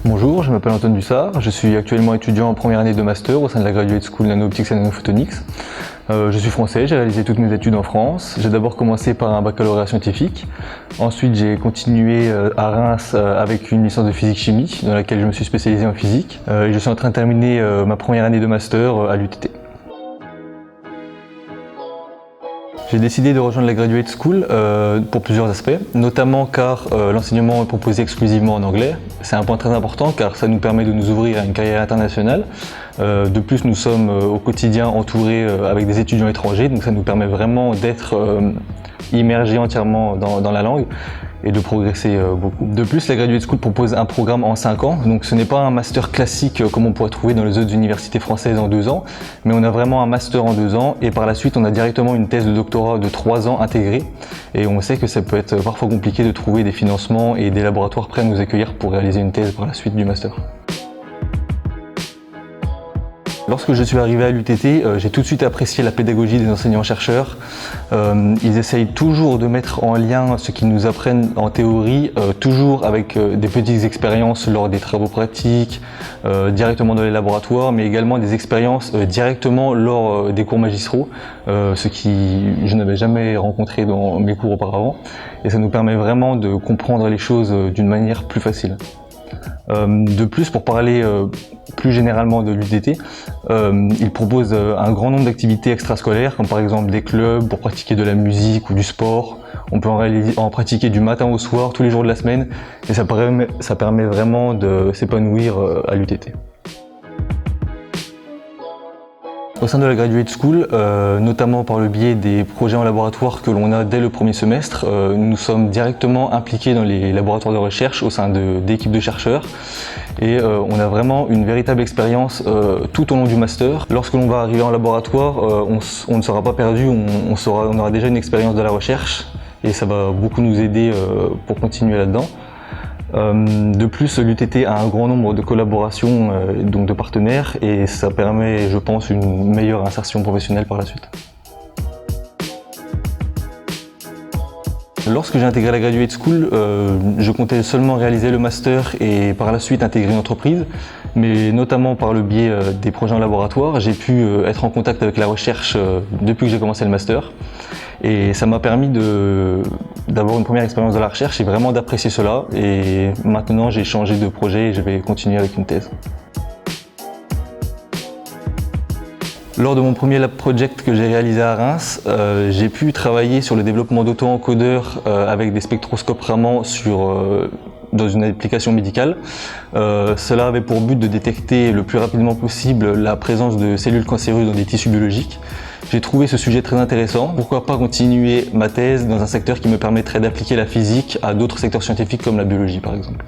Bonjour, je m'appelle Antoine Dussard, je suis actuellement étudiant en première année de master au sein de la Graduate School Nano-Optics and Nanophotonics. Je suis français, j'ai réalisé toutes mes études en France. J'ai d'abord commencé par un baccalauréat scientifique. Ensuite, j'ai continué à Reims avec une licence de physique-chimie dans laquelle je me suis spécialisé en physique. Et je suis en train de terminer ma première année de master à l'UTT. J'ai décidé de rejoindre la Graduate School pour plusieurs aspects, notamment car l'enseignement est proposé exclusivement en anglais. C'est un point très important car ça nous permet de nous ouvrir à une carrière internationale. De plus, nous sommes au quotidien entourés avec des étudiants étrangers, donc ça nous permet vraiment d'être immergés entièrement dans la langue et de progresser beaucoup. De plus, la Graduate School propose un programme en 5 ans, donc ce n'est pas un master classique comme on pourrait trouver dans les autres universités françaises en 2 ans, mais on a vraiment un master en 2 ans et par la suite on a directement une thèse de doctorat de 3 ans intégrée et on sait que ça peut être parfois compliqué de trouver des financements et des laboratoires prêts à nous accueillir pour réaliser une thèse par la suite du master. Lorsque je suis arrivé à l'UTT, j'ai tout de suite apprécié la pédagogie des enseignants-chercheurs. Ils essayent toujours de mettre en lien ce qu'ils nous apprennent en théorie, toujours avec des petites expériences lors des travaux pratiques, directement dans les laboratoires, mais également des expériences directement lors des cours magistraux, ce qui je n'avais jamais rencontré dans mes cours auparavant. Et ça nous permet vraiment de comprendre les choses d'une manière plus facile. De plus, pour parler plus généralement de l'UTT, il propose un grand nombre d'activités extrascolaires, comme par exemple des clubs pour pratiquer de la musique ou du sport. On peut en pratiquer du matin au soir, tous les jours de la semaine, et ça permet vraiment de s'épanouir à l'UTT. Au sein de la Graduate School, notamment par le biais des projets en laboratoire que l'on a dès le premier semestre, nous sommes directement impliqués dans les laboratoires de recherche au sein d'équipes de chercheurs et on a vraiment une véritable expérience tout au long du master. Lorsque l'on va arriver en laboratoire, on ne sera pas perdu, on aura déjà une expérience de la recherche et ça va beaucoup nous aider pour continuer là-dedans. De plus, l'UTT a un grand nombre de collaborations, donc de partenaires, et ça permet, je pense, une meilleure insertion professionnelle par la suite. Lorsque j'ai intégré la Graduate School, je comptais seulement réaliser le master et par la suite intégrer une entreprise, mais notamment par le biais des projets en laboratoire, j'ai pu être en contact avec la recherche depuis que j'ai commencé le master. Et ça m'a permis d'avoir une première expérience de la recherche et vraiment d'apprécier cela. Et maintenant, j'ai changé de projet et je vais continuer avec une thèse. Lors de mon premier lab project que j'ai réalisé à Reims, j'ai pu travailler sur le développement d'auto-encodeurs avec des spectroscopes Raman dans une application médicale. Cela avait pour but de détecter le plus rapidement possible la présence de cellules cancéreuses dans des tissus biologiques. J'ai trouvé ce sujet très intéressant. Pourquoi pas continuer ma thèse dans un secteur qui me permettrait d'appliquer la physique à d'autres secteurs scientifiques comme la biologie par exemple.